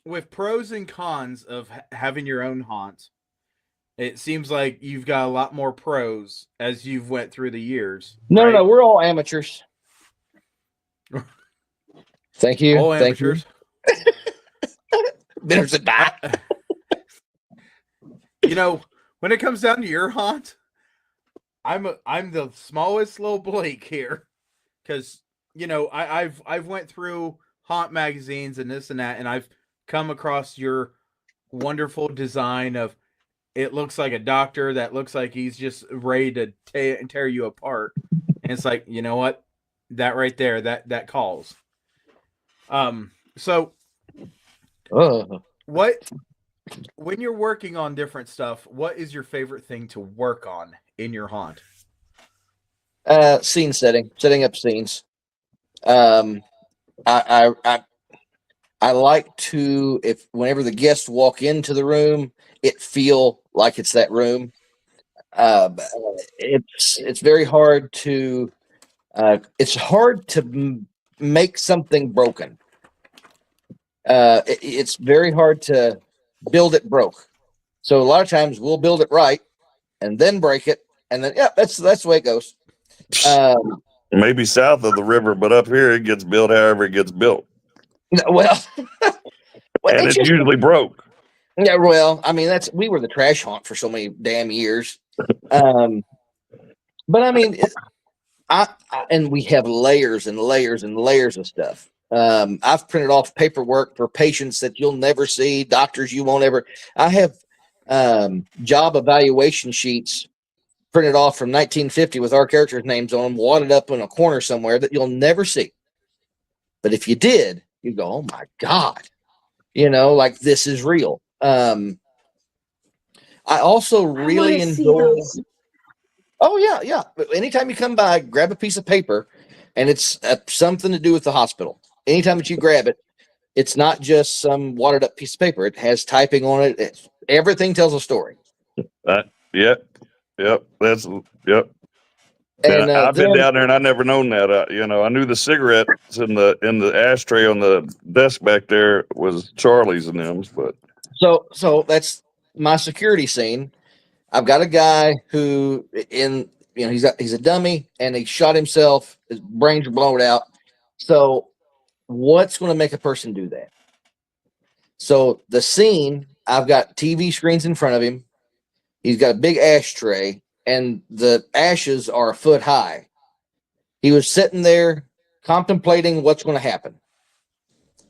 with pros and cons of having your own haunt, it seems like you've got a lot more pros as you've went through the years, No, no, no. right? We're all amateurs. Thank you. All Thank you. amateurs. There's a die. You know, when it comes down to your haunt, I'm the smallest little Blake here, because I've went through haunt magazines and this and that, and I've come across your wonderful design of it looks like a doctor that looks like he's just ready to tear you apart, and it's like, you know what, that right there, that calls. So what when you're working on different stuff, what is your favorite thing to work on in your haunt? Scene setting up scenes. Um, I I like to, if whenever the guests walk into the room, it feel like it's that room. But it's very hard to it's hard to make something broken. It's very hard to build it broke. So a lot of times we'll build it right and then break it, and then yeah, that's the way it goes. Um, Maybe south of the river, but up here it gets built however it gets built, well, well, and it's it's just usually broke. yeah. Well, I mean, that's we were the trash haunt for so many damn years. Um, but I mean, and we have layers and layers and layers of stuff. I've printed off paperwork for patients that you'll never see, doctors you won't ever. I have job evaluation sheets printed off from 1950 with our characters' names on them, wadded up in a corner somewhere that you'll never see. But if you did, you go, "Oh my god!" Like this is real. I also I want really to see enjoy. those. Oh yeah, yeah. But anytime you come by, grab a piece of paper, and it's something to do with the hospital. Anytime that you grab it, it's not just some watered up piece of paper. It has typing on it. Everything tells a story. Yep, yep. That's yep. And And I've been then down there, and I never known that. I knew the cigarettes in the ashtray on the desk back there was Charlie's and them's, but so that's my security scene. I've got a guy who he's a dummy and he shot himself. His brains are blown out. So what's going to make a person do that? So the scene, I've got TV screens in front of him. He's got a big ashtray, and the ashes are a foot high. He was sitting there contemplating what's going to happen.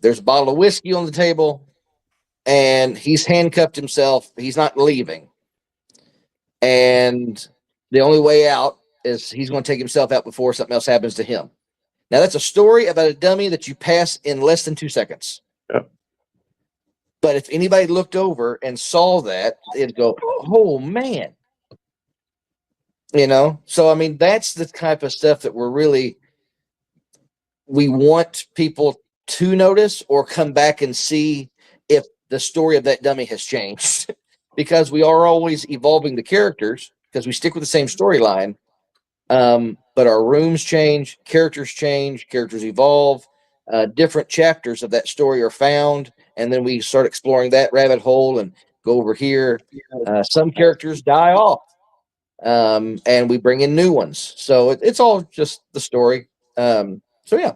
There's a bottle of whiskey on the table, and he's handcuffed himself. He's not leaving. And the only way out is he's going to take himself out before something else happens to him. Now, that's a story about a dummy that you pass in less than 2 seconds. yeah. But if anybody looked over and saw that, it'd go, "Oh man." So I mean, that's the type of stuff that we want people to notice or come back and see if the story of that dummy has changed. Because we are always evolving the characters because we stick with the same storyline. But our rooms change, characters evolve, different chapters of that story are found, and then we start exploring that rabbit hole and go over here. Some characters die off, and we bring in new ones. So it's all just the story. So yeah,